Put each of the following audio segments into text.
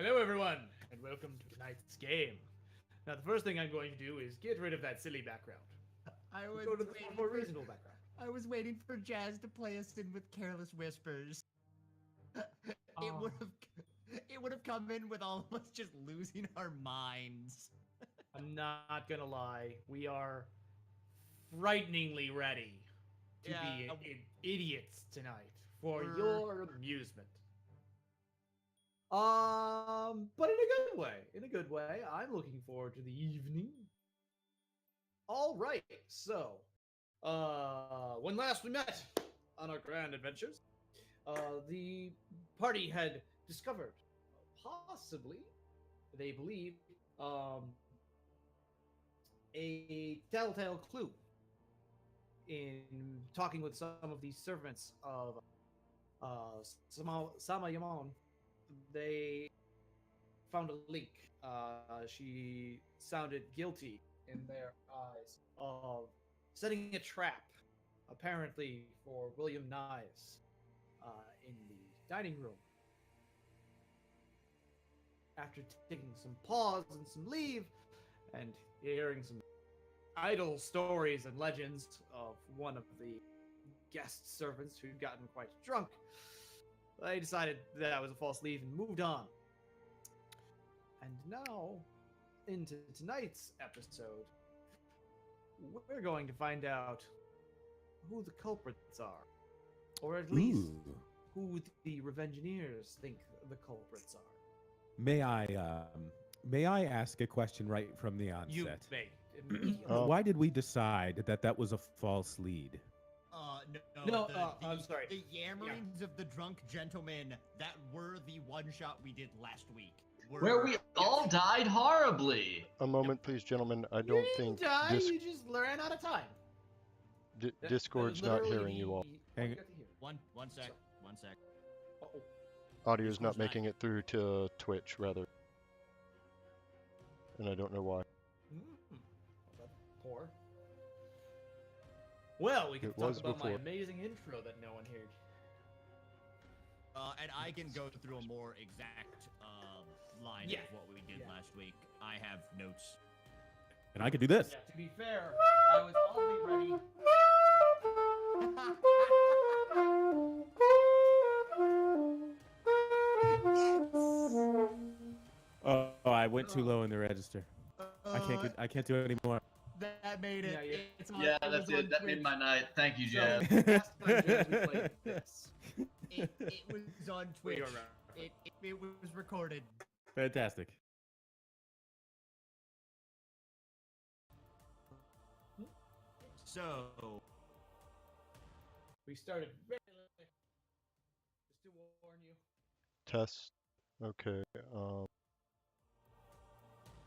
Hello, everyone, and welcome to tonight's game. Now, the first thing I'm going to do is get rid of that silly background. I was Go to the waiting more for, reasonable background. I was waiting for Jazz to play us in with Careless Whispers. It would have it would have come in with all of us just losing our minds. I'm not gonna lie, we are frighteningly ready to be idiots tonight for your amusement. But in a good way. In a good way. I'm looking forward to the evening. All right. So, when last we met on our grand adventures, the party had discovered, possibly, they believe, a telltale clue in talking with some of the servants of Samayamon. They found a link. She sounded guilty in their eyes of setting a trap, apparently for William Knives, in the dining room. After taking some pause and some leave, and hearing some idle stories and legends of one of the guest servants who'd gotten quite drunk, I decided that was a false lead and moved on. And now, into tonight's episode, we're going to find out who the culprits are. Or at least, who the Revengineers think the culprits are. May I ask a question right from the onset? You may. Immediately. Why did we decide that that was a false lead? I'm sorry. The yammerings of the drunk gentlemen that were the one shot we did last week. Where we all died horribly. A moment, please, gentlemen. I don't think you just ran out of time. Discord's not hearing you all. One sec. Audio's not making it through to Twitch, rather. And I don't know why. Poor. Well, we can It talk was about my before. amazing intro that no one heard. And I can go through a more exact line of what we did last week. I have notes. And I could do this. Yeah, to be fair, I was oddly ready. Oh, I went too low in the register. I can't do it anymore. That made it. Yeah, that did. That made my night. Thank you, Jazz. Last time Jazz, we played this. It was on Twitch. It was recorded. Fantastic. So We started very late. Just to warn you. Test. Okay.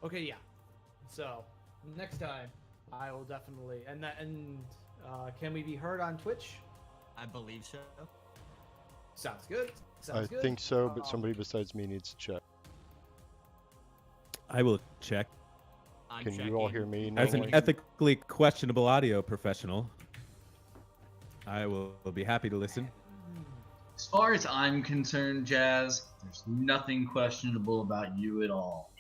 Okay, yeah. So next time, I will definitely can we be heard on Twitch? I believe so. Sounds good. I think so, but somebody besides me needs to check. I will check. Can you all hear me? As an ethically questionable audio professional, I will be happy to listen. As far as I'm concerned, Jazz, there's nothing questionable about you at all.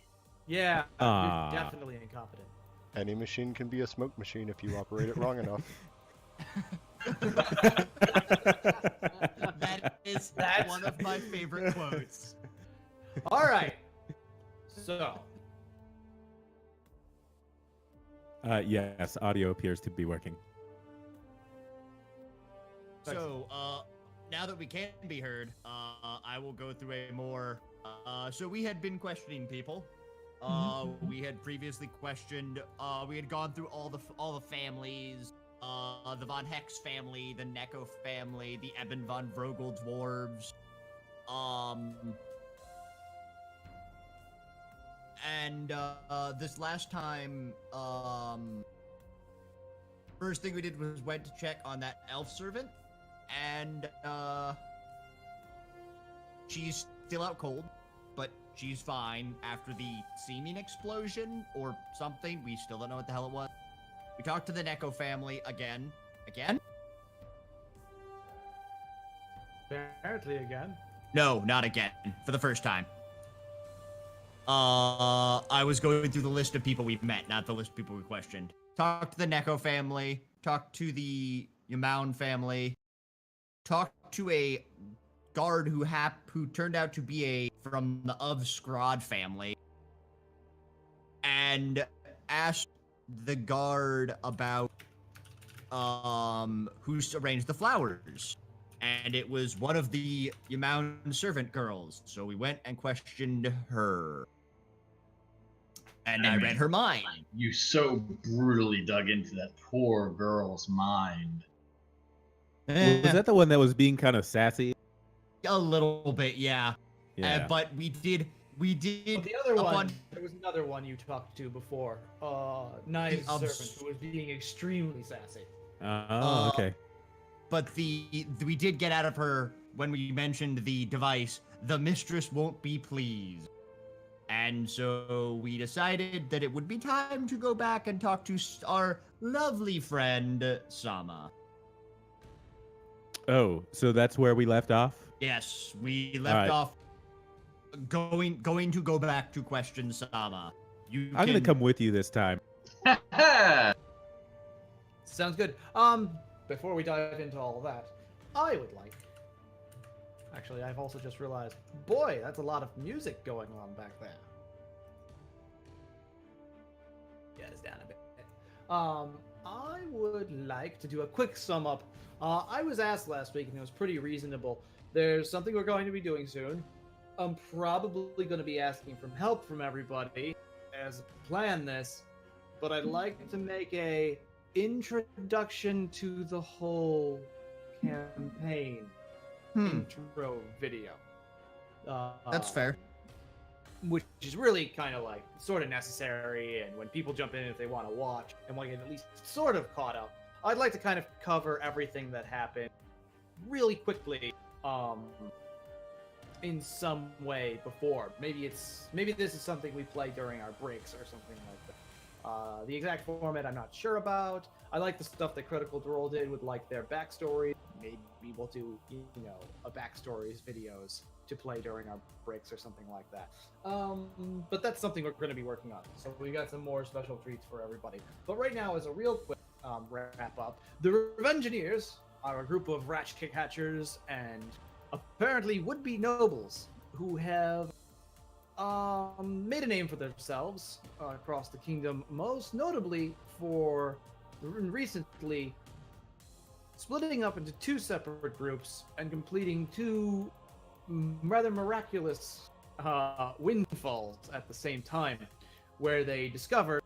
Yeah, you're definitely incompetent. Any machine can be a smoke machine if you operate it wrong enough. That's one of my favorite quotes. All right. So. Yes, audio appears to be working. So, now that we can be heard, I will go through a more. So we had been questioning people. We had previously questioned. We had gone through all the families. The Von Hex family, the Neko family, the Eben von Vrogel dwarves. And this last time, first thing we did was went to check on that elf servant, and she's still out cold, but she's fine after the seeming explosion or something. We still don't know what the hell it was. We talked to the Neko family again. Apparently again. No, not again. For the first time. I was going through the list of people we've met, not the list of people we questioned. Talked to the Neko family, talked to the Yamoun family, talked to a guard who turned out to be from the of Scrod family, and asked the guard about who's arranged the flowers. And it was one of the Yamoun servant girls. So we went and questioned her. And I read her mind. You so brutally dug into that poor girl's mind. Was that the one that was being kind of sassy? A little bit, yeah. Yeah. But we did. But the other one, there was another one you talked to before. Knives servant who was being extremely sassy. Oh, okay. But we did get out of her when we mentioned the device. The mistress won't be pleased. And so we decided that it would be time to go back and talk to our lovely friend, Sama. Oh, so that's where we left off? Yes, we left off going to go back to question Sama. I'm gonna come with you this time. Sounds good. Before we dive into all of that, I would like... Actually, I've also just realized, boy, that's a lot of music going on back there. Yeah, it's down a bit. I would like to do a quick sum up. I was asked last week, and it was pretty reasonable. There's something we're going to be doing soon. I'm probably going to be asking for help from everybody as plan this, but I'd like to make a introduction to the whole campaign intro video. That's fair. Which is really kind of like sort of necessary, and when people jump in if they want to watch and want to get at least sort of caught up, I'd like to kind of cover everything that happened really quickly in some way before. Maybe this is something we play during our breaks or something like that. The exact format I'm not sure about. I like the stuff that Critical Role did with like their backstory. Maybe we'll do a backstories videos to play during our breaks or something like that. But that's something we're going to be working on. So we got some more special treats for everybody. But right now, as a real quick wrap up, the Revengineers are a group of rat catchers and apparently would-be nobles who have made a name for themselves across the kingdom, most notably for recently splitting up into two separate groups and completing two rather miraculous windfalls at the same time, where they discovered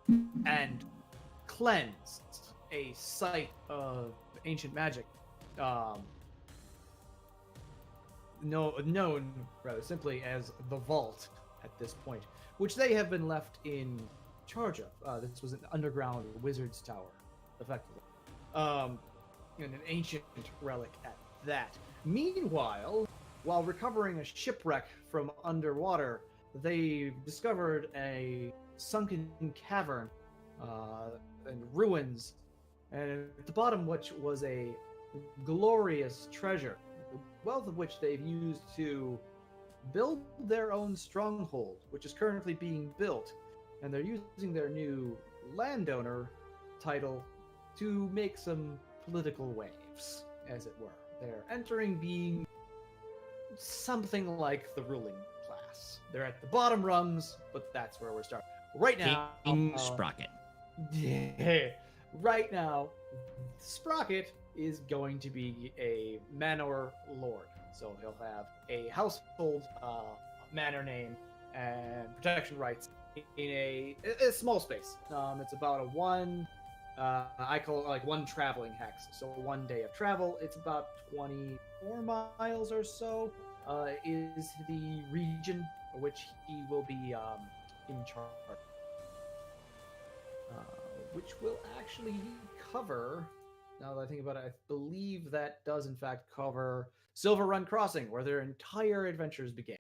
and cleansed a site of ancient magic known rather simply as the Vault at this point, which they have been left in charge of. This was an underground wizard's tower, effectively, and an ancient relic at that. Meanwhile, while recovering a shipwreck from underwater, they discovered a sunken cavern and ruins, and at the bottom which was a glorious treasure, the wealth of which they've used to build their own stronghold, which is currently being built, and they're using their new landowner title to make some political waves, as it were. They're entering being something like the ruling class. They're at the bottom rungs, but that's where we're starting. Right now, King Sprocket. Yeah, right now, Sprocket is going to be a manor lord. So he'll have a household manor name and protection rights in a small space. It's about a one, I call it like one traveling hex. So 1 day of travel, it's about 24 miles or so, is the region which he will be in charge. Which will actually cover, now that I think about it, I believe that does in fact cover Silver Run Crossing, where their entire adventures began.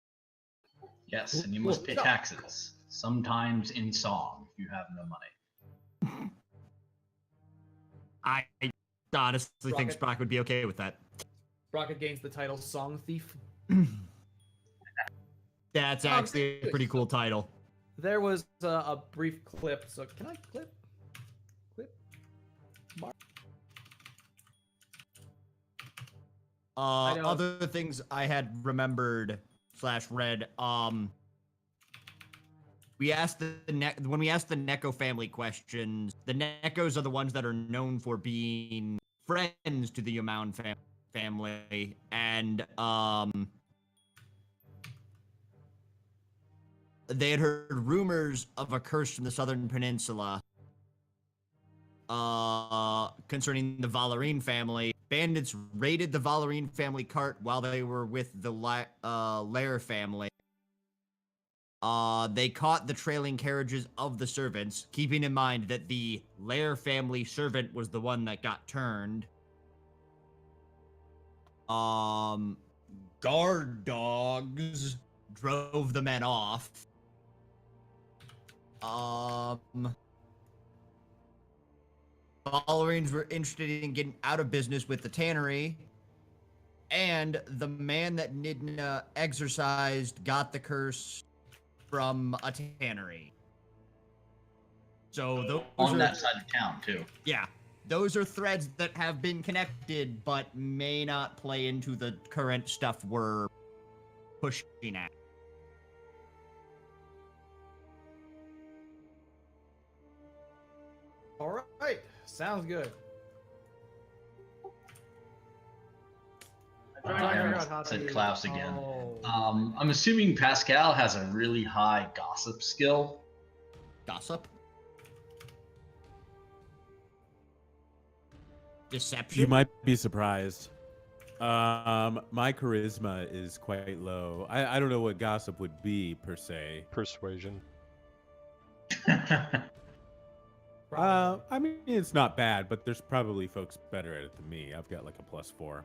Yes, and you must pay taxes, sometimes in song, if you have no money. I honestly think Sprocket would be okay with that. Sprocket gains the title Song Thief. That's actually a pretty cool title. there was a brief clip. So can I clip? Mark? know. Other things I had remembered / read. We asked when we asked the Neko family questions. The Nekos are the ones that are known for being friends to the Yaman family, and they had heard rumors of a curse from the Southern Peninsula concerning the Valerine family. Bandits raided the Valerine family cart while they were with the Lair family. They caught the trailing carriages of the servants, keeping in mind that the Lair family servant was the one that got turned. Guard dogs drove the men off. Valerines were interested in getting out of business with the tannery, and the man that Nidna exorcised got the curse from a tannery. So those on that side of town too. Yeah, those are threads that have been connected, but may not play into the current stuff we're pushing at. All right, sounds good. Said Klaus again. Oh. I'm assuming Pascal has a really high gossip skill. Gossip? Deception? You might be surprised. My charisma is quite low. I don't know what gossip would be per se. Persuasion. I mean, it's not bad, but there's probably folks better at it than me. I've got like a +4.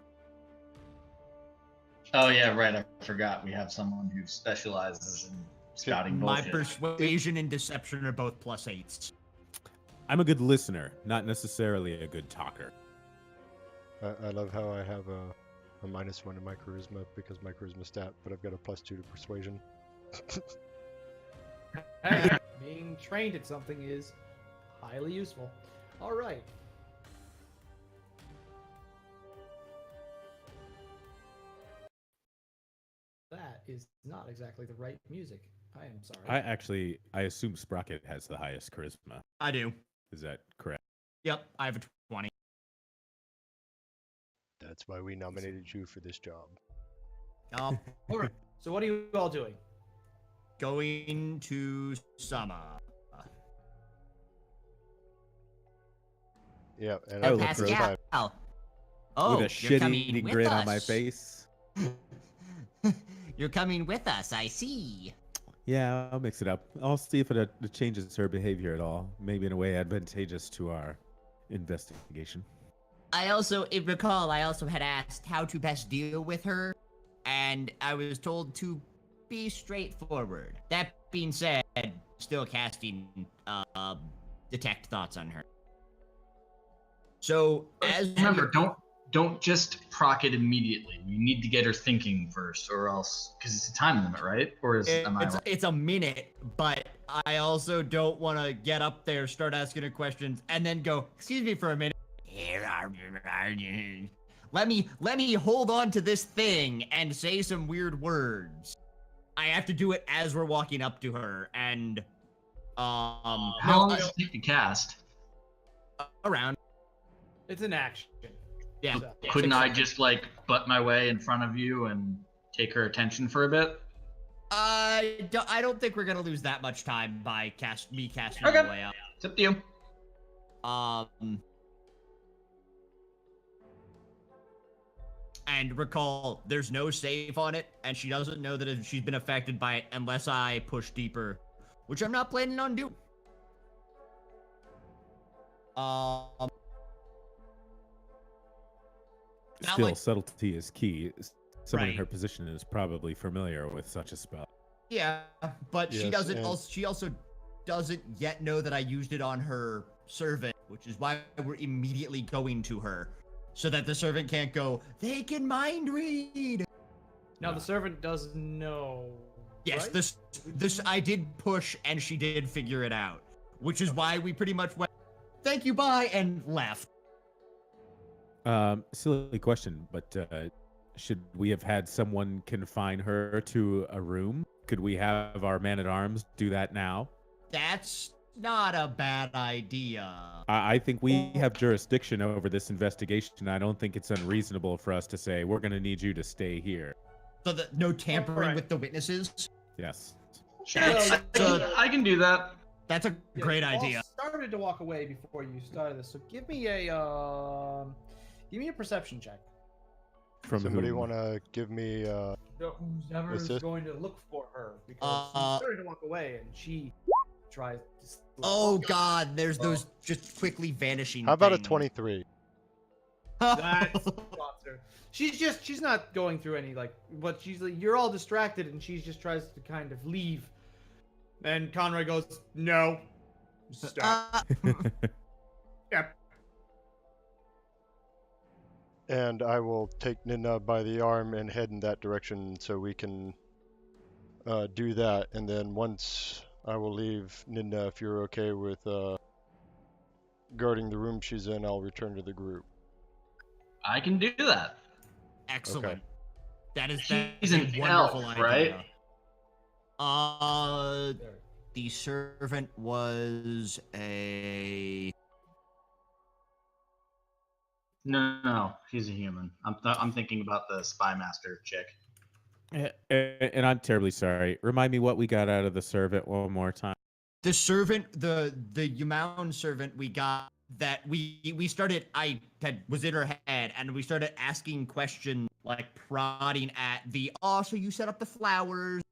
Oh yeah, right. I forgot. We have someone who specializes in scouting My bullshit. persuasion and deception are both +8s. I'm a good listener, not necessarily a good talker. I love how I have a -1 in my charisma because my charisma stat, but I've got a +2 to persuasion. Hey, being trained at something is highly useful. All right. That is not exactly the right music. I am sorry. I assume Sprocket has the highest charisma. I do. Is that correct? Yep, I have a 20. That's why we nominated you for this job. Um, All right. So what are you all doing? going to Summer. Yeah, and I I will look approach for Pascal. time. Oh, With a you're shit coming eating with grin on my us. face. You're coming with us, I see. Yeah, I'll mix it up. I'll see if it changes her behavior at all. Maybe in a way advantageous to our investigation. I also had asked how to best deal with her, and I was told to be straightforward. That being said, still casting detect thoughts on her. So Remember, don't just proc it immediately. You need to get her thinking first, or else, because it's a time limit, right? Or am I wrong? It's a minute, but I also don't want to get up there, start asking her questions, and then go, excuse me for a minute. Let me hold on to this thing and say some weird words. I have to do it as we're walking up to her, and How long does it take to cast? around. It's an action. Yeah. So- Couldn't I just like butt my way in front of you and take her attention for a bit? I don't think we're gonna lose that much time by casting Okay. on the way up. It's up to you. And recall, there's no save on it, and she doesn't know that she's been affected by it unless I push deeper, which I'm not planning on doing. Still, subtlety is key. Someone in Right. her position is probably familiar with such a spell. Yeah, but she Yes, doesn't. and- She also doesn't yet know that I used it on her servant, which is why we're immediately going to her, so that the servant can't go. They can mind read. Now the servant does know Yes, right? this I did push, and she did figure it out, which is why we pretty much went, "Thank you, bye," and left. Silly question, but should we have had someone confine her to a room? Could we have our man-at-arms do that now? That's not a bad idea. I think we have jurisdiction over this investigation. I don't think it's unreasonable for us to say, we're going to need you to stay here. So that no tampering Alright. with the witnesses. Yes. Sure, That's I can do that. That's a Yeah, great you all idea. started to walk away before you started this, so give me a perception check. From Somebody whom? want to give me Whoever is Assist? going to look for her because you started to walk away and she tries to. Oh God, there's those just quickly vanishing. how about a things. 23? That's spots her. She's not going through any but she's like, you're all distracted and she just tries to kind of leave. And Conroy goes, no. Stop. Yep. And I will take Nina by the arm and head in that direction so we can do that. And then once I will leave Nina, if you're okay with guarding the room she's in, I'll return to the group. I can do that. Excellent. Okay. That is She's a an wonderful elf, idea. right? The servant was a. No, he's a human. I'm thinking about the spy master chick. And I'm terribly sorry. Remind me what we got out of the servant one more time. The servant, the Yumaun servant we got that we started. Was in her head, and we started asking questions, like prodding at the. Oh, so you set up the flowers?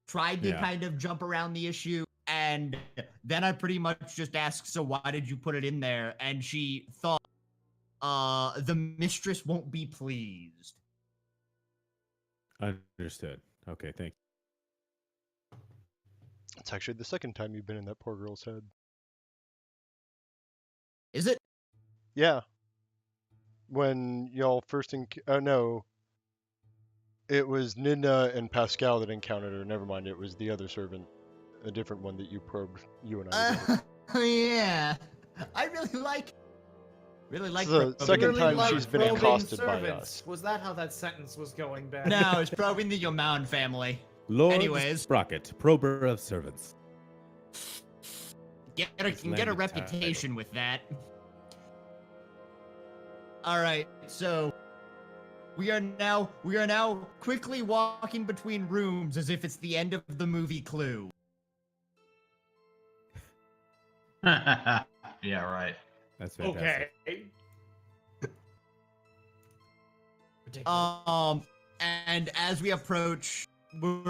Tried to Yeah. kind of jump around the issue, and then I pretty much just asked, "So why did you put it in there?" And she thought, the mistress won't be pleased. Understood. Okay, thank you. It's actually the second time you've been in that poor girl's head. Is it? Yeah. When y'all first no. It was Nina and Pascal that encountered her. Never mind, it was the other servant. A different one that you probed you and I together. Yeah. I really like It's the probing second the time Yumaun she's been family. accosted by servants. us. Was that how that sentence was going, Ben? No, it's probing the Yumaun family. Lord Anyways. Sprocket, prober of servants. Can It's get a landed reputation with that. All right, so we are now quickly walking between rooms as if it's the end of the movie Clue. Yeah, right. That's fantastic. Okay. And as we're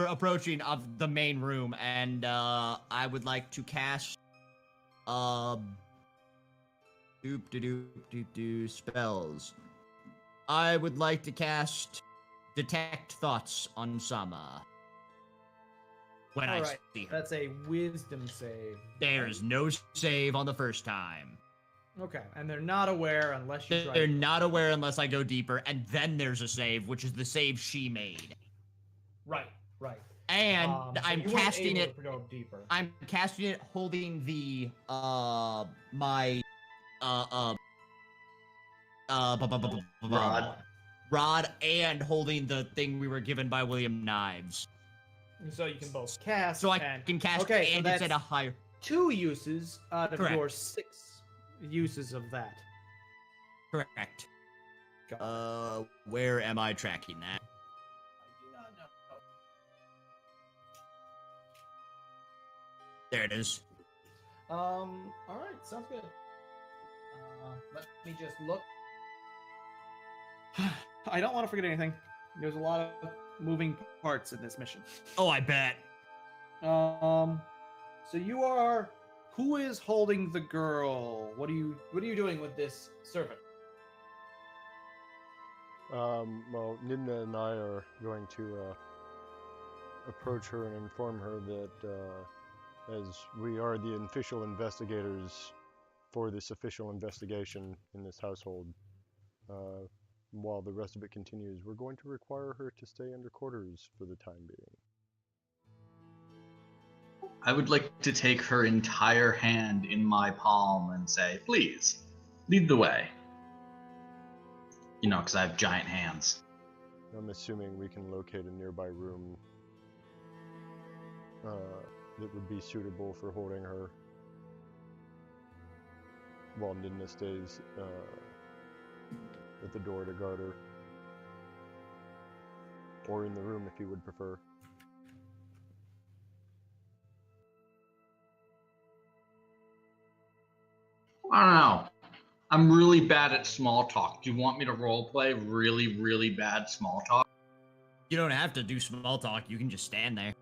approaching of the main room, and I would like to cast spells. I would like to cast Detect Thoughts on Sama. When I Alright, see her. that's a wisdom save. There's no save on the first time. Okay, and they're not aware unless you try. They're not aware unless I go deeper, and then there's a save, which is the save she made. Right. And So I'm you weren't casting able it. to go deeper. I'm casting it holding the my Rod. rod and holding the thing we were given by William Knives. So you can both cast. So I and can cast Okay, so and it's at a that's- higher. 2 uses out of Correct. your 6 uses of that. Correct. Got it. Where am I tracking that? I do not know. There it is. All right, sounds good. Let me just look. I don't want to forget anything. There's a lot of moving parts in this mission. Oh, I bet. So you are. Who is holding the girl? What are you doing with this servant? Well, Nina and I are going to approach her and inform her that as we are the official investigators for this official investigation in this household, while the rest of it continues, we're going to require her to stay under quarters for the time being. I would like to take her entire hand in my palm and say, please, lead the way. You know, because I have giant hands. I'm assuming we can locate a nearby room that would be suitable for holding her while Nidna stays at the door to guard her. Or in the room if you would prefer. I don't know. I'm really bad at small talk. Do you want me to role play really, really bad small talk? You don't have to do small talk. You can just stand there.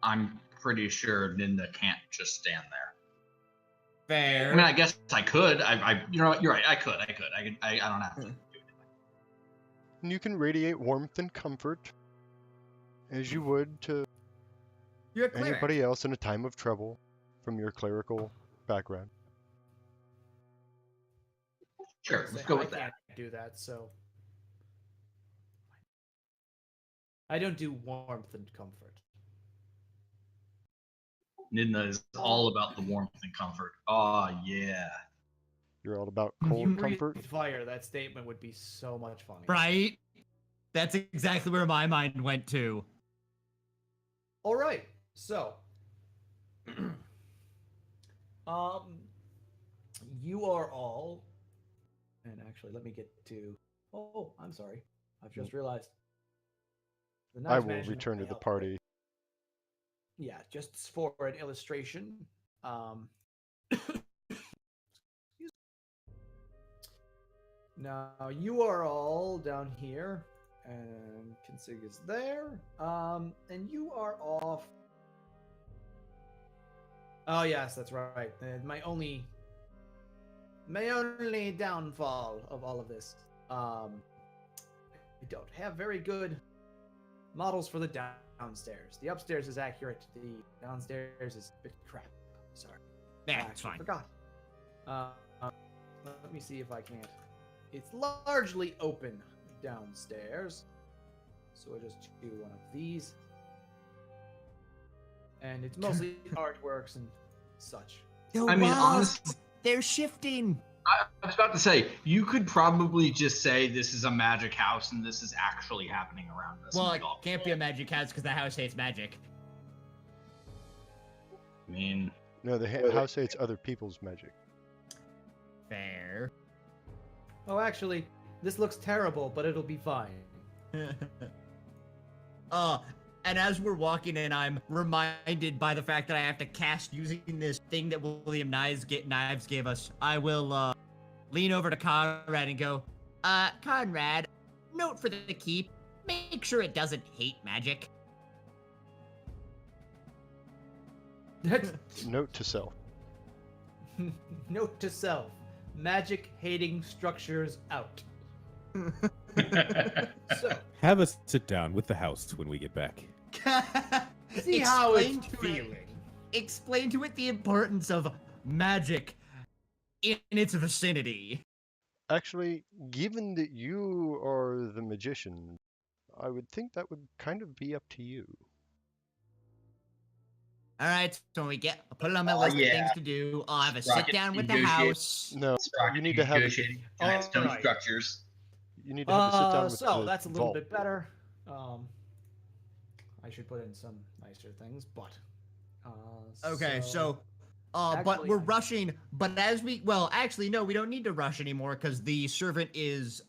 I'm pretty sure Ninda can't just stand there. Fair. I mean, I guess I could. You know what? You're right. I could. I don't have to. And you can radiate warmth and comfort as you would to You're a cleric. anybody else in a time of trouble from your clerical background. Sure, let's go with I that. can't do that, so I don't do warmth and comfort. Nidna is all about the warmth and comfort. Oh, yeah. You're all about If you cold breathed comfort. fire, that statement would be so much funnier. Right? That's exactly where my mind went to. All right, so you are all, and actually, let me get to. Oh, I'm sorry. I've just realized. The I knife will management return to may the help a bit. party. Yeah, just for an illustration. Now you are all down here, and Kinsig is there. And you are off. Oh yes, that's right. My only downfall of all of this. I don't have very good models for the downstairs. The upstairs is accurate. The downstairs is a bit crap. Sorry. Nah, I it's fine. forgot. Let me see if I can't. It's largely open downstairs. So I just do one of these. And it's mostly artworks and such. I mean, honestly, they're shifting. I was about to say, you could probably just say this is a magic house and this is actually happening around us. Well, it can't be a magic house because the house hates magic. I mean, No, the house hates other people's magic. Fair. Oh, actually, this looks terrible, but it'll be fine. And as we're walking in, I'm reminded by the fact that I have to cast using this thing that William Knives gave us. I will lean over to Conrad and go, Conrad, note for the keep. Make sure it doesn't hate magic. Note to self. Note to self. Magic hating structures out. So, Have us sit down with the house when we get back. see how it's Explain to it- feeling. Explain to it the importance of magic in its vicinity. Actually, given that you are the magician, I would think that would kind of be up to you. All right, so when we I'll put it on my Oh, list yeah. of things to do. I'll have a sit Sprocket down with the negotiate. house. No, you need to have negotiating giant stone Alright. structures. you need to have a sit down with So the that's a little vault. bit better. I should put in some nicer things, but Okay, so but Actually, we're I- rushing. But actually, no, we don't need to rush anymore because the servant is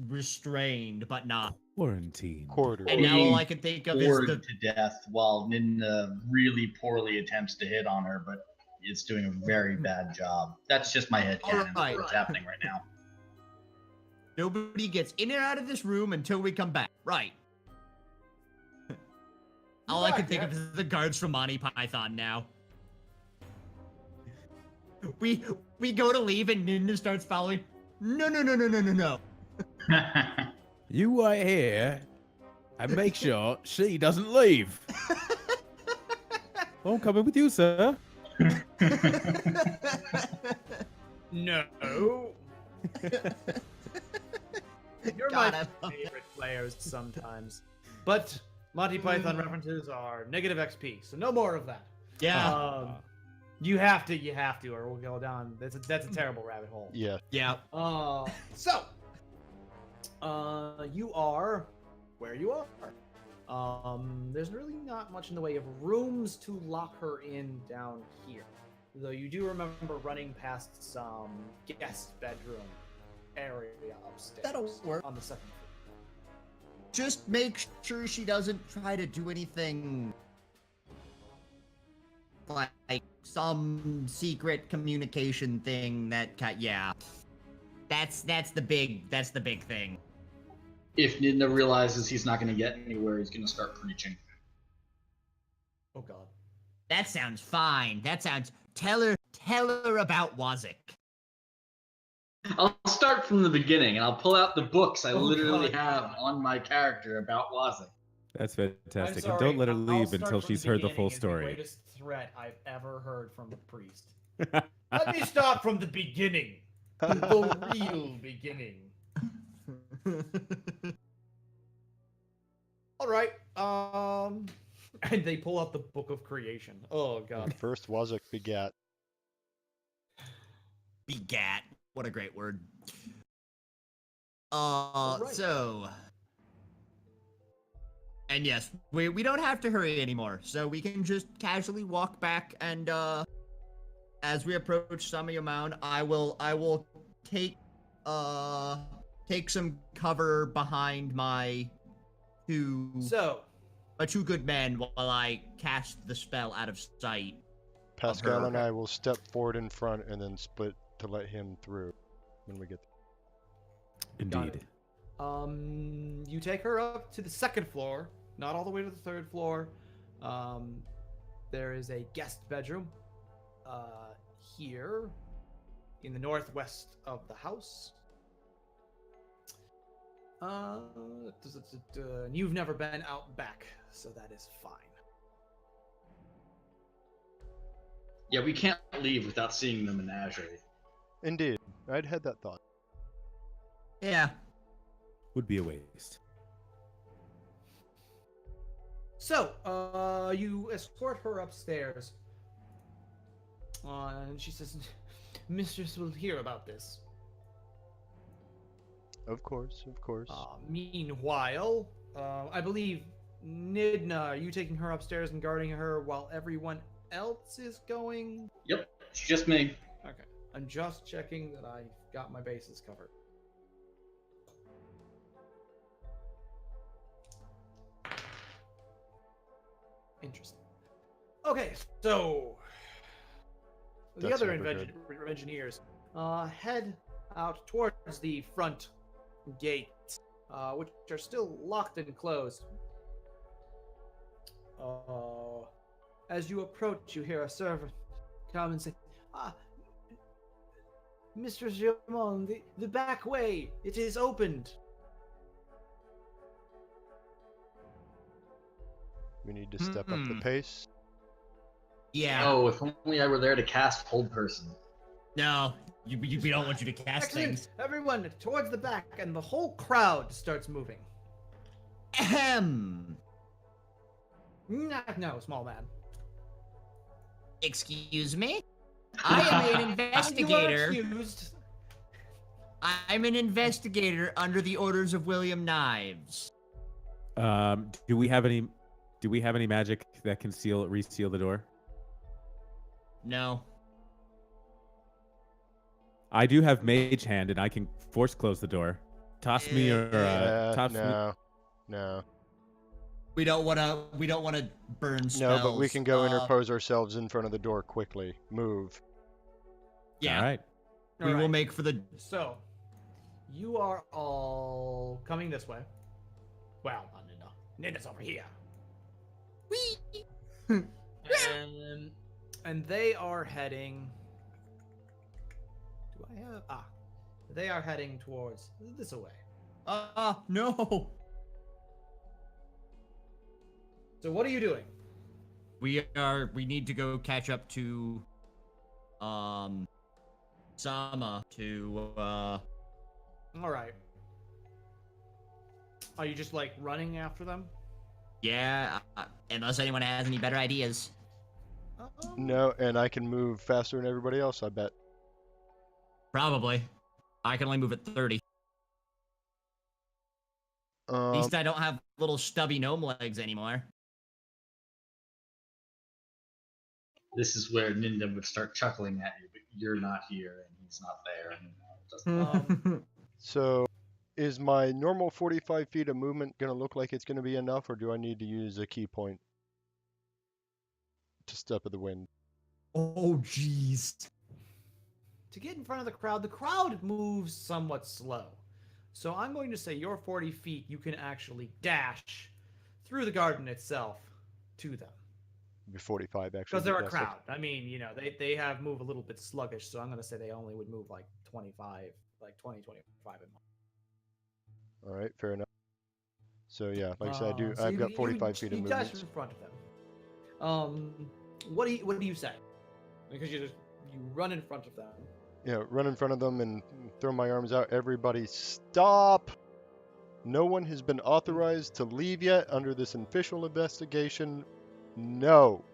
restrained, but not. Quarantine. Quarter. And now all I can think of is Bored the. to death while Ninna really poorly attempts to hit on her, but it's doing a very bad job. That's just my headcanon. Alright. What's happening right now? Nobody gets in and out of this room until we come back. Right. All I can think of is the guards from Monty Python now. We go to leave and Ninja starts following. No. You wait here and make sure she doesn't leave. I'm coming with you, sir. no. You're God, my I love favorite players sometimes. But Monty Python references are negative XP, so no more of that. Yeah. You have to, or we'll go down. That's a terrible rabbit hole. Yeah. Yeah. So, you are where you are. There's really not much in the way of rooms to lock her in down here. Though you do remember running past some guest bedroom area upstairs. That'll work. On the second floor. Just make sure she doesn't try to do anything like some secret communication thing that yeah. That's the big thing. If Nidna realizes he's not going to get anywhere, he's going to start preaching. Oh God. That sounds fine. That sounds tell her about Wazik. I'll start from the beginning, and I'll pull out the books I Oh, literally God. have on my character about Wazik. That's I'm fantastic. sorry, And don't let her I'll leave start until from she's the heard the beginning full is story. The greatest threat I've ever heard from a priest. Let me start from the beginning. The real beginning. All right. And they pull out the Book of Creation. Oh God. First Wazik begat. Begat. What a great word. Right. So. And yes, we don't have to hurry anymore, so we can just casually walk back and as we approach Samaya Mound, I will take some cover behind my two good men while I cast the spell out of sight. Pascal and Okay. I will step forward in front and then split to let him through when we get there. Got Indeed. it. You take her up to the second floor, not all the way to the third floor. There is a guest bedroom here in the northwest of the house. You've never been out back, so that is fine. Yeah, we can't leave without seeing the menagerie. Indeed. I'd had that thought. Yeah. Would be a waste. So, you escort her upstairs. And she says, Mistress will hear about this. Of course, of course. Meanwhile, I believe, Nidna, are you taking her upstairs and guarding her while everyone else is going? Yep, it's just me. Okay. I'm just checking that I got my bases covered. Interesting. Okay, so the That's other never good. Revengineers head out towards the front gates, which are still locked and closed. As you approach, you hear a servant come and say, Mr. Germon, the back way, it is opened. We need to step up the pace. Yeah. Oh, if only I were there to cast Hold Person. No, we don't want you to cast Excellent. things. Everyone towards the back, and the whole crowd starts moving. Ahem. No, small man. Excuse me? I am an investigator. You are excused. I'm an investigator under the orders of William Knives. Do we have any magic that can reseal the door? No. I do have mage hand, and I can force close the door. Toss me or toss me. No. We don't want to burn spells. No, but we can go interpose ourselves in front of the door quickly. Move. Yeah. All right. We will make for the. So, you are all coming this way. Well, not Nidna. Nidna's over here. Whee! And they are heading. Do I have? They are heading towards this way. No. So what are you doing? We need to go catch up to Sama to All right. Are you just like running after them? Yeah, unless anyone has any better ideas. No, and I can move faster than everybody else, I bet. Probably. I can only move at 30. At least I don't have little stubby gnome legs anymore. This is where Ninda would start chuckling at you, but you're not here and he's not there. And it doesn't So, is my normal 45 feet of movement going to look like it's going to be enough, or do I need to use a key point to step of the wind? Oh, jeez. To get in front of the crowd moves somewhat slow. So I'm going to say your 40 feet, you can actually dash through the garden itself to them. Be 45 actually. Because they're a yes, crowd. I mean, you know, they have move a little bit sluggish, so I'm going to say they only would move like 25, like 20, 25 in All right, fair enough. So yeah, like I said, so I've got 45 feet of you dash movement. in front of them. What do you say? Because you run in front of them. Yeah, run in front of them and throw my arms out. Everybody stop! No one has been authorized to leave yet under this official investigation. No.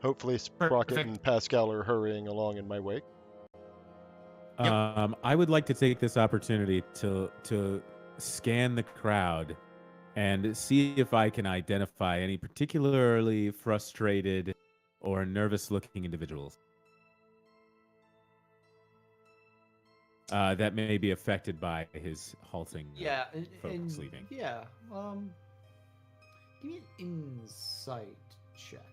Hopefully Sprocket and Pascal are hurrying along in my wake. I would like to take this opportunity to scan the crowd and see if I can identify any particularly frustrated or nervous-looking individuals that may be affected by his halting. Yeah, folks leaving. Yeah. Give me an insight check.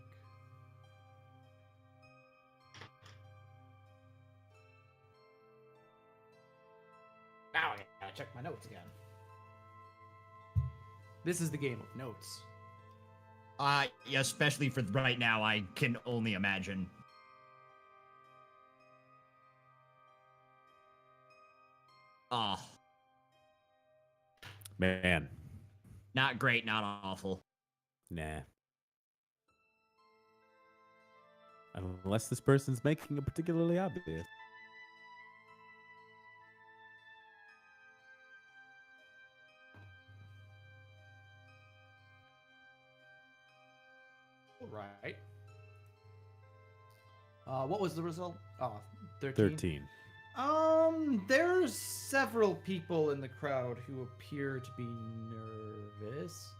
Now I gotta check my notes again. This is the game of notes. Yeah, especially for right now, I can only imagine. Oh. Man. Not great, not awful. Nah. Unless this person's making it particularly obvious. Right. What was the result? Oh, 13. There's several people in the crowd who appear to be nervous.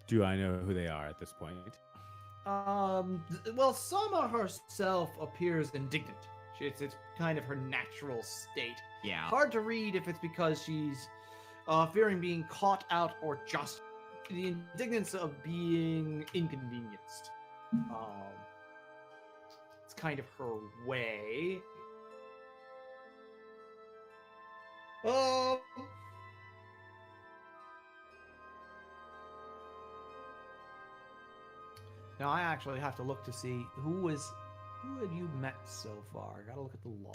Do I know who they are at this point? Well, Sama herself appears indignant. It's kind of her natural state. Yeah. Hard to read if it's because she's fearing being caught out or just the indignance of being inconvenienced. It's kind of her way. Now I actually have to look to see who have you met so far. I gotta look at the logs.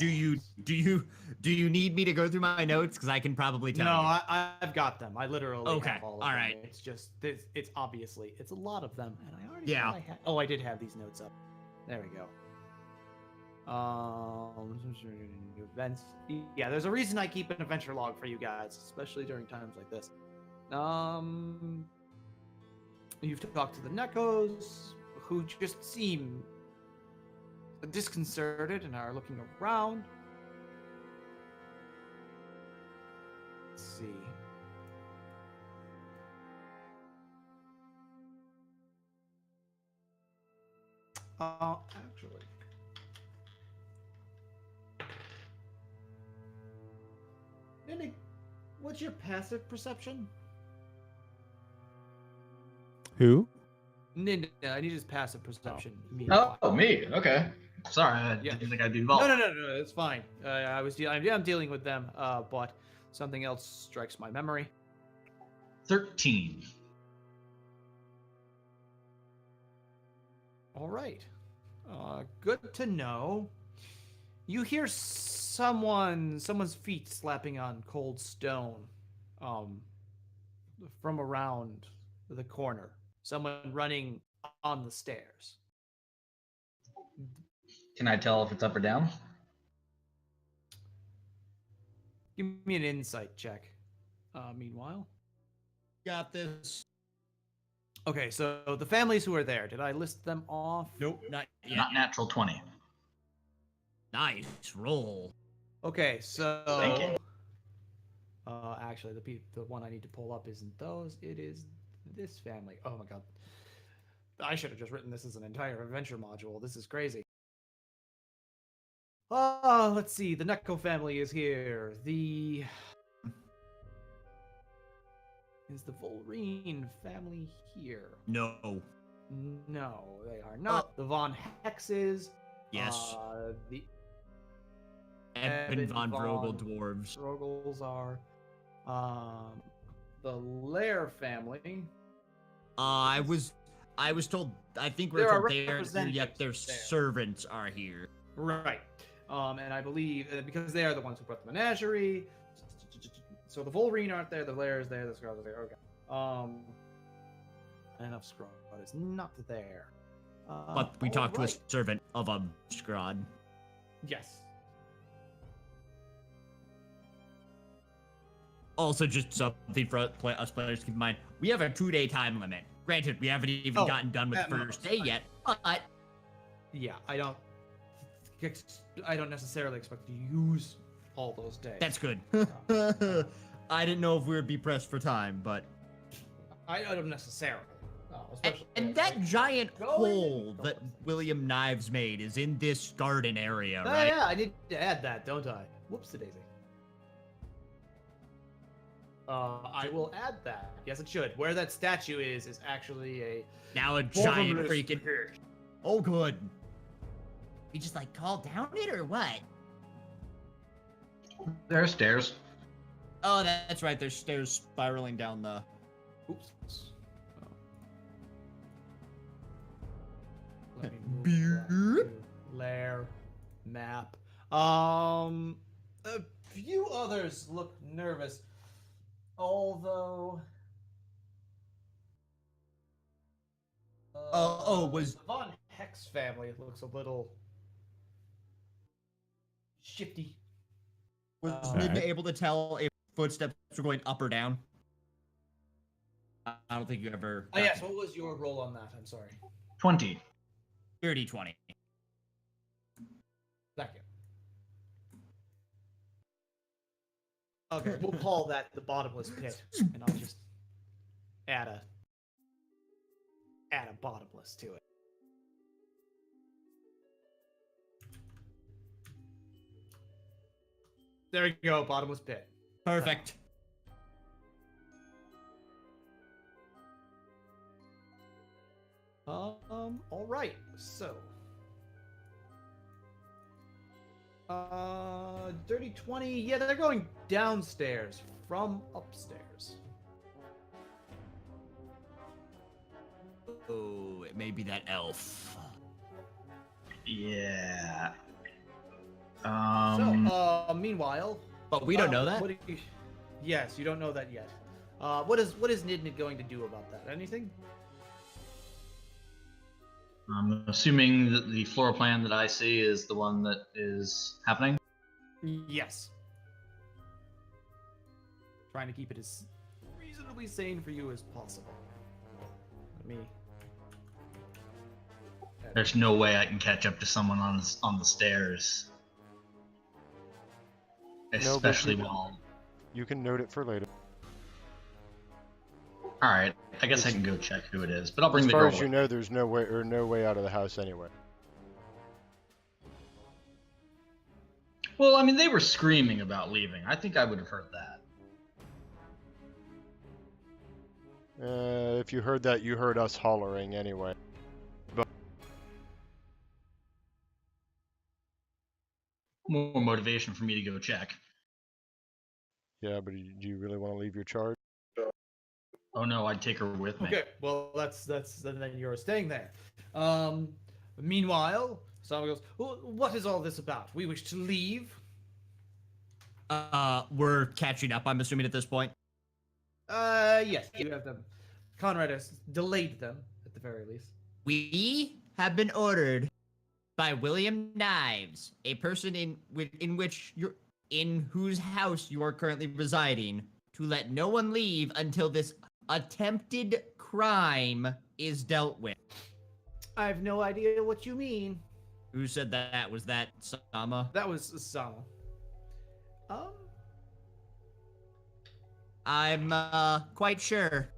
Do you need me to go through my notes? Because I can probably tell. No, you. I've got them. I literally have all of them. Right. It's just it's obviously it's a lot of them, and I already Yeah. thought I had. Oh, I did have these notes up. There we go. Events. Yeah, there's a reason I keep an adventure log for you guys, especially during times like this. You've talked to the Nekos, who just seem disconcerted and are looking around. Let's see. Actually. Ninny, what's your passive perception? Who? Ninja, I need his passive perception. Oh, me. Okay. Sorry, I didn't think I'd be involved. No, it's fine. I'm dealing with them, but something else strikes my memory. 13. All right. Good to know. You hear someone's feet slapping on cold stone, from around the corner. Someone running on the stairs. Can I tell if it's up or down? Give me an insight check. Meanwhile. got this. Okay, so the families who are there, did I list them off? Nope, not yet. Not natural 20. Nice roll. Okay, so Thank you. actually, the one I need to pull up isn't those. It is this family. Oh my god, I should have just written this as an entire adventure module. This is crazy. Let's see. The Netco family is here. Is the Volreen family here? No. No, they are not. The Von Hexes. Yes. The Eben von Vrogel dwarves. Vrogels are. The Lair family. I was told. I think we're There are told they're representatives yet their there. servants are here. Right. And I believe because they are the ones who brought the menagerie. So the Volreen aren't there. The Lair is there. The Scrod is there. Okay. Enough Scrod is not there. But we talked to a alright. servant of a Scrod. Yes. Also, just something for us players to keep in mind. We have a 2-day time limit. Granted, we haven't even gotten done with the first day yet, but Yeah, I don't necessarily expect to use all those days. that's good. I didn't know if we would be pressed for time, but I don't necessarily. and, Especially that giant Going hole into that those. William Knives made is in this garden area, Oh, right? yeah, I need to add that, don't I? Whoops-a-daisy. I will add that. Yes, it should. Where that statue is actually a Now a giant bottomless freaking. pit. Oh, good. You just like call down it or what? There are stairs. Oh, that's right. There's stairs spiraling down the. Oops. Oh. Let me move that to lair map. A few others look nervous, although. Was the Von Hex family looks a little shifty. was Alright. Midna able to tell if footsteps were going up or down? I don't think you ever. Oh yes, what was your roll on that? I'm sorry. 20. 30-20. Thank you. Okay, we'll call that the bottomless pit, and I'll just add a bottomless to it. There you go, bottomless pit. Perfect. All right. So, dirty 20. Yeah, they're going downstairs from upstairs. Oh, it may be that elf. Yeah. Meanwhile, But we don't know that. Yes, you don't know that yet. What is Nidnid going to do about that? Anything? I'm assuming that the floor plan that I see is the one that is happening. Yes. Trying to keep it as reasonably sane for you as possible. Let me. There's no way I can catch up to someone on the stairs. but Especially you- while. You can note it for later. Alright, I guess I can go check who it is, but I'll bring As the far girl as you with know, there's no way out of the house anyway. Well, I mean, they were screaming about leaving. I think I would have heard that. If you heard that, you heard us hollering anyway. More motivation for me to go check. Yeah, but do you really want to leave your charge? Oh no, I'd take her with me. Okay, well that's then you're staying there. Meanwhile, someone goes, "What is all this about? We wish to leave." We're catching up, I'm assuming, at this point. Yes, you have them. Conrad has delayed them at the very least. We have been ordered by William Knives, a person in whose house you are currently residing, to let no one leave until this attempted crime is dealt with. I have no idea what you mean. Who said that? Was that Sama? That was Sama. I'm quite sure.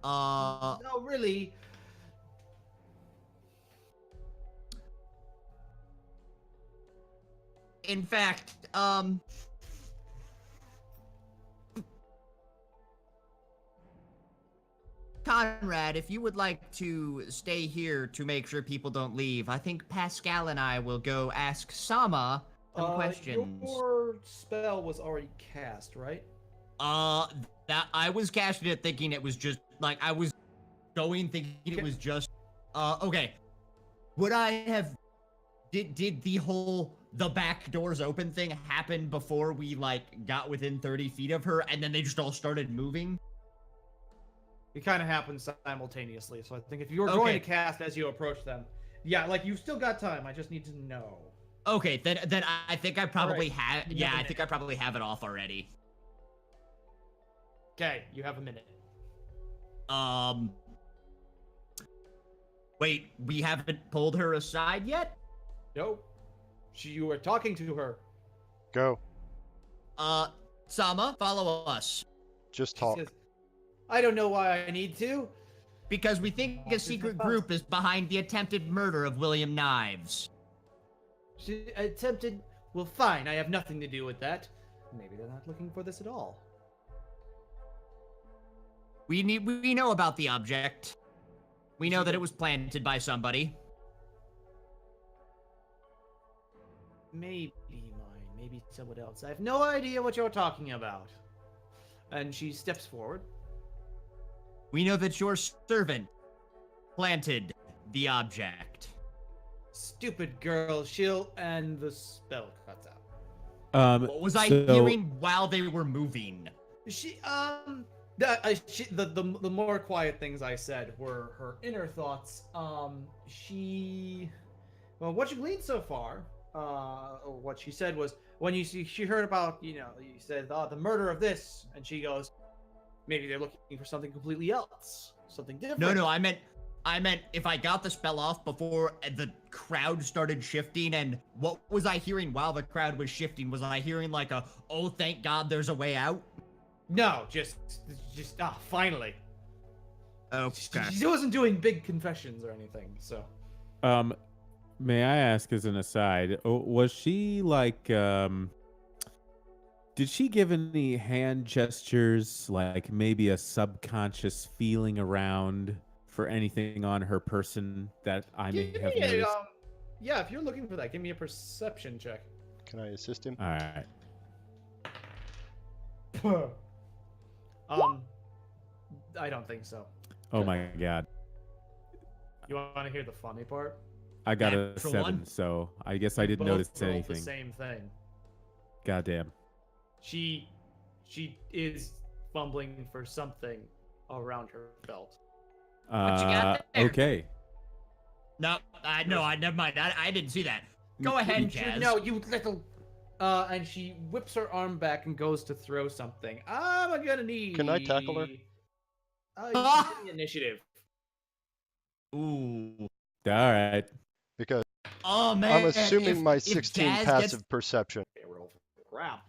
No, really. In fact, Conrad, if you would like to stay here to make sure people don't leave, I think Pascal and I will go ask Sama some questions. Your spell was already cast, right? That I was casting it thinking it was just like I was going thinking it was just okay. Would I have did the back doors open thing happen before we like got within 30 feet of her and then they just all started moving? It kind of happened simultaneously, so I think if you were going to cast as you approach them, yeah, like you've still got time. I just need to know. Okay, then I think I probably have. You Yeah, have a I think I probably have it off already. Okay, you have a minute. Wait, we haven't pulled her aside yet? Nope. You were talking to her. Go. Sama, follow us. Just She talk. says, I don't know why I need to. Because we think a secret group is behind the attempted murder of William Knives. She attempted. Well, fine. I have nothing to do with that. Maybe they're not looking for this at all. We know about the object. We know that it was planted by somebody. Maybe mine. Maybe someone else. I have no idea what you're talking about. And she steps forward. We know that your servant planted the object. Stupid girl. And the spell cuts out. What was I hearing while they were moving? The more quiet things I said were her inner thoughts. Well, what you gleaned so far, or what she said was, when she heard about, you said, the murder of this, and she goes, maybe they're looking for something completely else, something different. No, I meant if I got the spell off before the crowd started shifting, and what was I hearing while the crowd was shifting? Was I hearing like oh, thank God there's a way out? No, just finally. Okay. She wasn't doing big confessions or anything, so. May I ask as an aside, was she like, did she give any hand gestures, like maybe a subconscious feeling around for anything on her person that I may have noticed? Yeah, if you're looking for that, give me a perception check. Can I assist him? All right. I don't think so. Oh my God. You want to hear the funny part? I got a Natural 7, one? so I guess I didn't Both notice rolled anything. The same thing. Goddamn. She is fumbling for something around her belt. What you got there? Okay. No, never mind. I didn't see that. Go ahead, Jazz. No, you little. And she whips her arm back and goes to throw something. I'm gonna need. Can I tackle her? You need initiative. Ooh. All right. Because Oh man. I'm assuming my if 16 Jazz passive perception. Okay, roll for crap.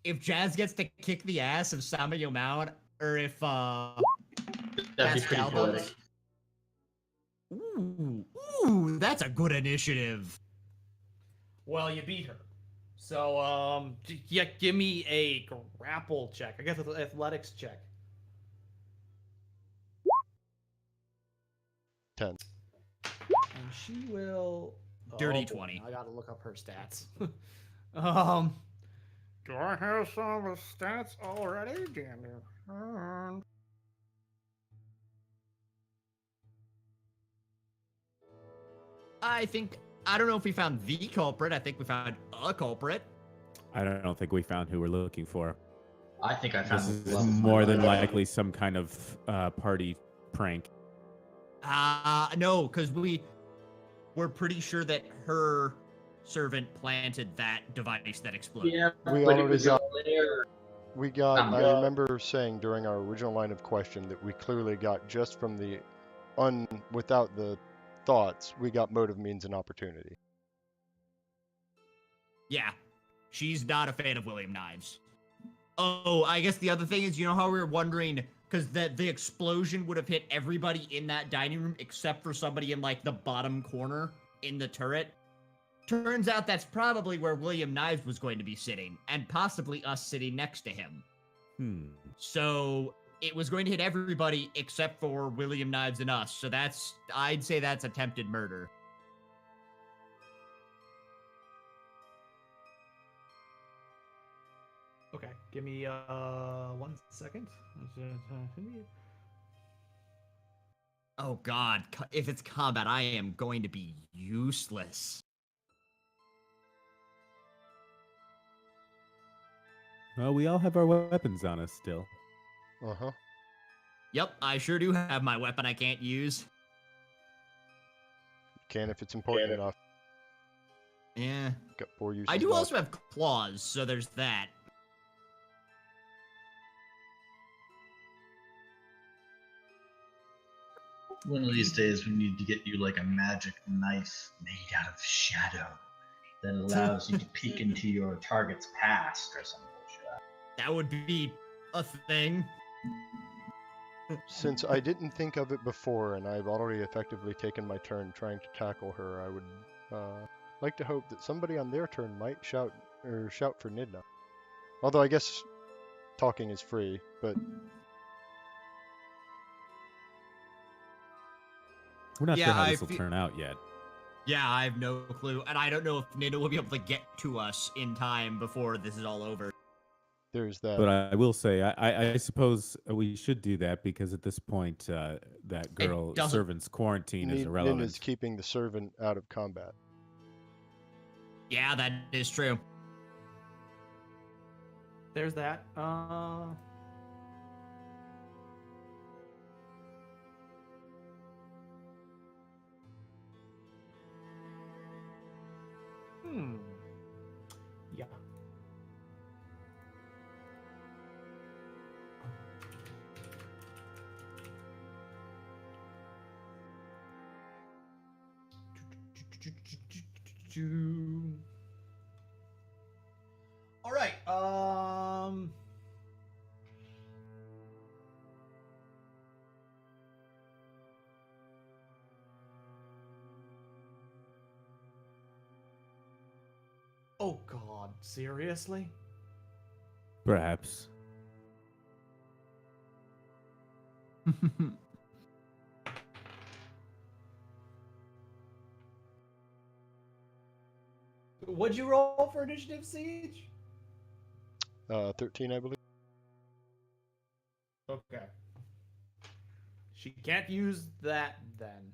If Jazz gets to kick the ass of Sama Yomao, or if That'd be pretty Pascal poetic. does. Ooh, that's a good initiative. Well, you beat her. So, yeah, give me a grapple check. I guess it's an athletics check. 10. And she will. Dirty boy, 20. I gotta look up her stats. Do I have some of the stats already? Damn you. I don't know if we found the culprit. I think we found a culprit. I don't think we found who we're looking for. I think I This found is the love of my more than life. likely some kind of party prank. No, because we're pretty sure that her servant planted that device that exploded. Yeah, We but it already was got- all there. We got, I'm I good. remember saying during our original line of question that we clearly got just from the without the thoughts, we got motive, means, and opportunity. Yeah, she's not a fan of William Knives. Oh, I guess the other thing is, you know how we were wondering, because the explosion would have hit everybody in that dining room except for somebody in, like, the bottom corner in the turret? Turns out that's probably where William Knives was going to be sitting, and possibly us sitting next to him. So it was going to hit everybody except for William Knives and us. So I'd say that's attempted murder. Okay, give me 1 second. Oh god, if it's combat, I am going to be useless. Well, we all have our weapons on us still. Uh-huh. Yep, I sure do have my weapon I can't use. Can if it's important enough. Yeah. Got 4 uses I do left. also have claws, so there's that. One of these days, we need to get you like a magic knife made out of shadow that allows you to peek into your target's past or some bullshit. That would be a thing. Since I didn't think of it before, and I've already effectively taken my turn trying to tackle her, I would like to hope that somebody on their turn might shout for Nidna. Although I guess talking is free, but We're not Yeah, sure how I this will fe- turn out yet. Yeah, I have no clue, and I don't know if Nina will be able to get to us in time before this is all over. there's that. But I will say, I suppose we should do that because at this point, that girl doesn't- servant's quarantine is irrelevant. Nina's keeping the servant out of combat. Yeah, that is true. There's that. Yeah. All right. Oh God! Seriously? Perhaps. What'd you roll for initiative, Siege? 13, I believe. Okay. She can't use that then.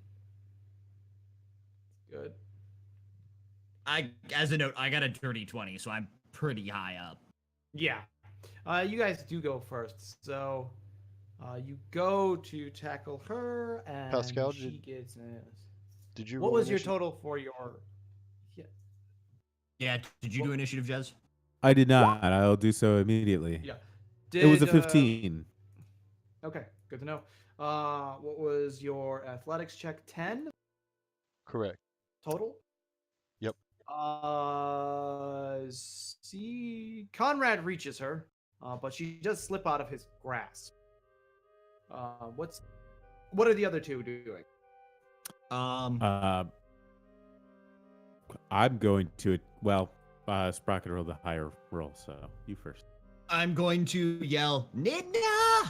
Good. As a note, I got a dirty 20, so I'm pretty high up. Yeah. You guys do go first. So you go to tackle her, and Pascal, she gets. Did you? What roll was your initiative? total for your? Yeah. Yeah, did you do initiative, Jez? I did not. I'll do so immediately. Yeah. It was a 15. Okay, good to know. What was your athletics check? 10 Correct. total. Yep. See, Conrad reaches her, but she does slip out of his grasp. What are the other two doing? I'm going to, Sprocket rolled the higher roll, so you first. I'm going to yell, Nidna!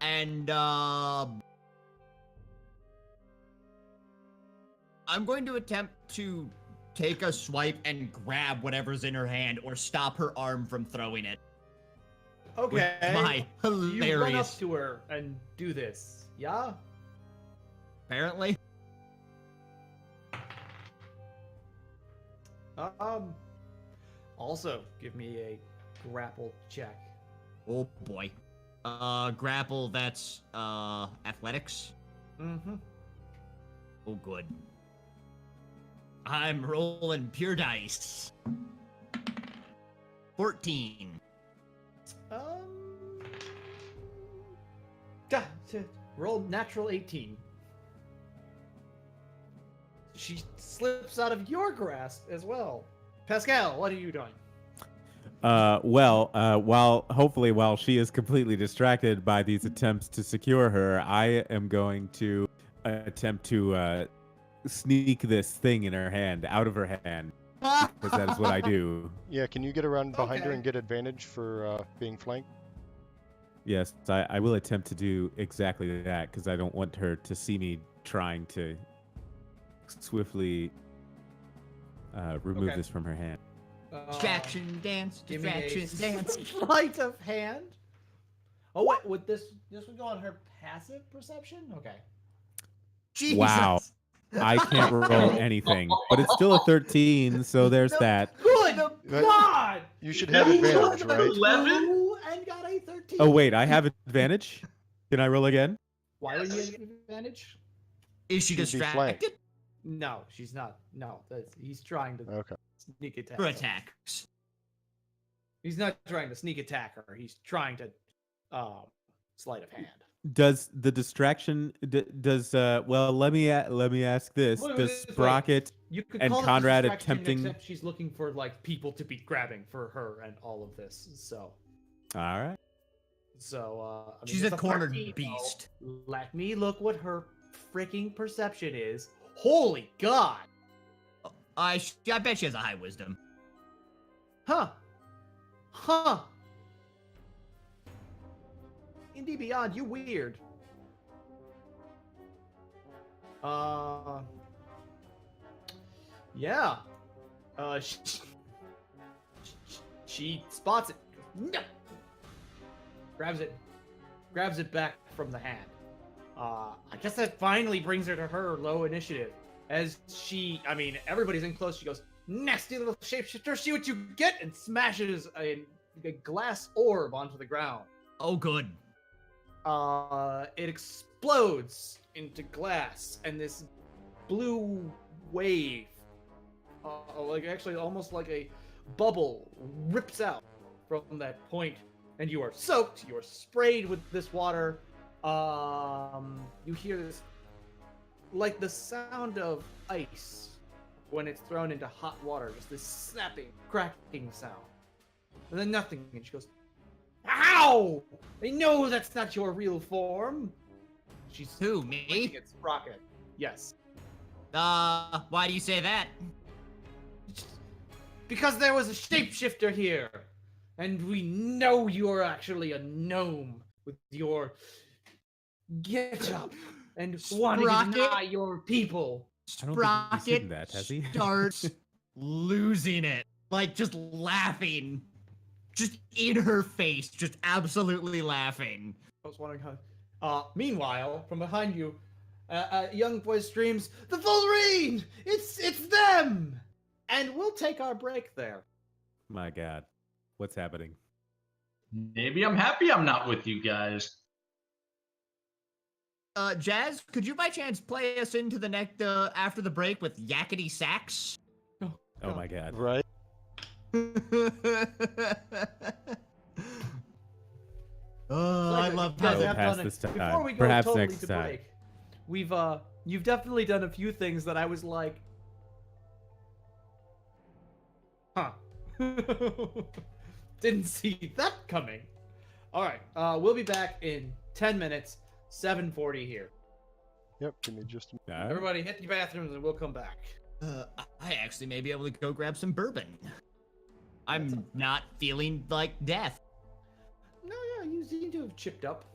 And, I'm going to attempt to take a swipe and grab whatever's in her hand or stop her arm from throwing it. Okay. With my You run up hilarious, to her and do this. Yeah. apparently. Also, give me a grapple check. Oh boy. Grapple, that's, athletics. Mm-hmm. Oh, good. I'm rolling pure dice. 14. Duh, roll natural 18. She slips out of your grasp as well. Pascal, what are you doing? While she is completely distracted by these attempts to secure her, I am going to attempt to sneak this thing in her hand out of her hand, because that is what I do. Yeah, can you get around behind her Okay. and get advantage for being flanked? Yes, I will attempt to do exactly that, because I don't want her to see me trying to swiftly remove Okay. this from her hand. Distraction dance, Give me a distraction dance. sleight of hand. Oh wait, would this would go on her passive perception? Okay. Jesus. Wow. I can't roll anything, but it's still a 13, so there's that. Good That- God! You should have You advantage, rolled a right? 11? Two and got a 13. Oh wait, I have advantage. Can I roll again? Why would you Yes. get advantage? Is she She'd be flanked. distracted? No, she's not. No, he's trying to Okay. sneak attack. For her. attacks. He's not trying to sneak attack her. He's trying to sleight of hand. Does the distraction well, let me ask this. Wait, Does wait, wait. Sprocket You could and call it Conrad distraction, attempting except she's looking for like people to be grabbing for her and all of this. So, All right. I mean, She's it's a cornered 13, beast. though. Let me look what her freaking perception is. Holy God! I bet she has a high wisdom. Huh? Indie Beyond, you weird. Yeah. She spots it. No. Grabs it back from the hand. I guess that finally brings her to her low initiative. As everybody's in close. She goes, nasty little shapeshifter, see what you get, and smashes a glass orb onto the ground. Oh, good. It explodes into glass, and this blue wave, almost like a bubble, rips out from that point, and you are soaked. You are sprayed with this water. You hear this, like the sound of ice when it's thrown into hot water, just this snapping, cracking sound, and then nothing. And she goes, "Ow! I know that's not your real form." She's Who, pointing me? at Sprocket. Yes. Why do you say that? Because there was a shapeshifter here, and we know you're actually a gnome with your get-up and want to Sprocket? deny your people. I don't think he's Sprocket seen that, has he? starts losing it. Like, just laughing. Just in her face. Just absolutely laughing. I was wondering how. Meanwhile, from behind you, a young boy screams, "The Volrine! It's them!" And we'll take our break there. My God, what's happening? Maybe I'm happy I'm not with you guys. Jazz, could you by chance play us into the next, after the break with Yakety Sax? Oh my God. Right? Oh, I love You guys will have pass done this time. Before we go Perhaps totally next to time. break, you've definitely done a few things that I was like, huh. Didn't see that coming. All right, we'll be back in 10 minutes, 7:40 here. Yep, give me just a All right. Everybody hit your bathrooms and we'll come back. I actually may be able to go grab some bourbon. I'm not feeling like death. No, yeah, you seem to have chipped up.